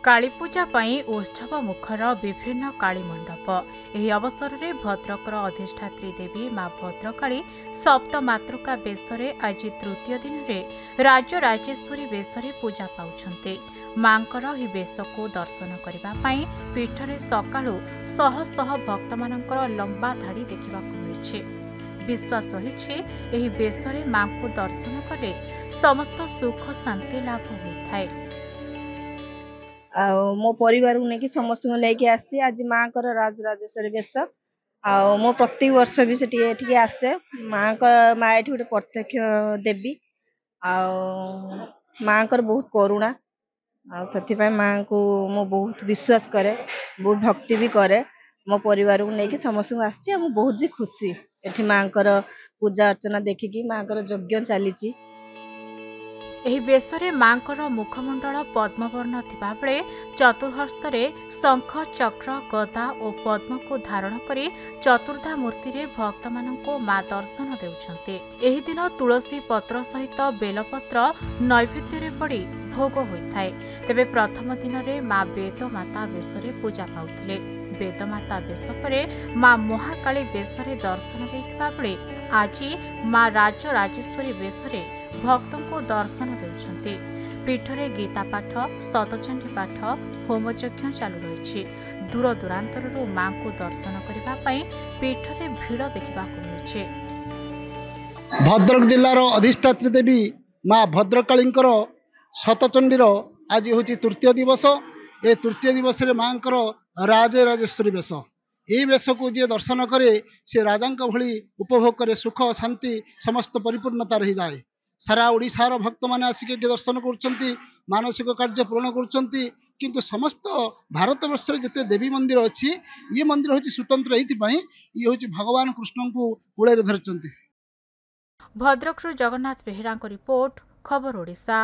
कालीपूजा उत्सव मुखर विभिन्न काली मंडप। यह अवसर में भद्रकर अधिष्ठात्री देवी मां भद्रकाली सप्तमातृका बेश आज तृतीय दिन में राज्य राजेश्वरी बेश पूजा पाउछन्ते। मांकर ही बेश को दर्शन करने पीठ में सकाळु शह शह भक्त मानकर लंबा धाड़ी देखा मिली। विश्वास रही बेश मां को दर्शन कले समस्त सुख शांति लाभ होता है। मो परिवार को लेकिन समस्त लेकिन आसी आज माँ को राजराजेश्वरी बेश मो प्रत्येक वर्ष भी से आसे माँ माँ ये गोटे प्रत्यक्ष देवी माँ को बहुत करुणा से माँ को मो बहुत विश्वास करे बहुत भक्ति भी करे। मो परिवार को लेकिन समस्त आसी बहुत भी खुशी ये माँ को पूजा अर्चना देखिकी माँ को यज्ञ चली। एही बेशरे मांकर मुखमंडल पद्मवर्ण थिबा बेले चतुर्हस्ତରେ शंख चक्र गदा और पद्म को धारण करी चतुर्धा मूर्ति रे भक्त माननको मां दर्शन देउछन्ते। एही दिन तुलसी पत्र सहित बेलपत्र नैवेद्य रे पड़ी भोग होइथाय। तेबे प्रथम दिन रे मां वेदमाता बेशरे पूजा पाउथिले। वेदमाता बेश परे मां महाकाली बेशरे दर्शन देइथिबा बेले आज मां राज्य राजेश्वरी बेशरे भक्तों को दर्शन देउछन्ते। पीठरे गीता पाठ शतचंडी पाठ होमयज्ञ चालू रही। दूर दूरांतरु मां को दर्शन करबा पई पीठरे भीड़ देखा मिली। भद्रक जिलार अधिष्ठात्री देवी माँ भद्रकालींकर शतचंडीर आज हूँ तृतीय दिवस। ये तृतीय दिवस रे माँ राजेश्वरी बेश यही बेश को जी दर्शन करे से राजा भली उपभोग करे सुख शांति समस्त परिपूर्णता रही जाए। सारा ओडिशार भक्त मैंने आसिक दर्शन कर मानसिक कार्य पूर्ण कर समस्त भारत वर्ष जिते देवी मंदिर अच्छी ये मंदिर हूँ स्वतंत्र ये हूँ भगवान कृष्ण को कूल धरती। भद्रकरू जगन्नाथ बेहेरा रिपोर्ट खबर ओडिशा।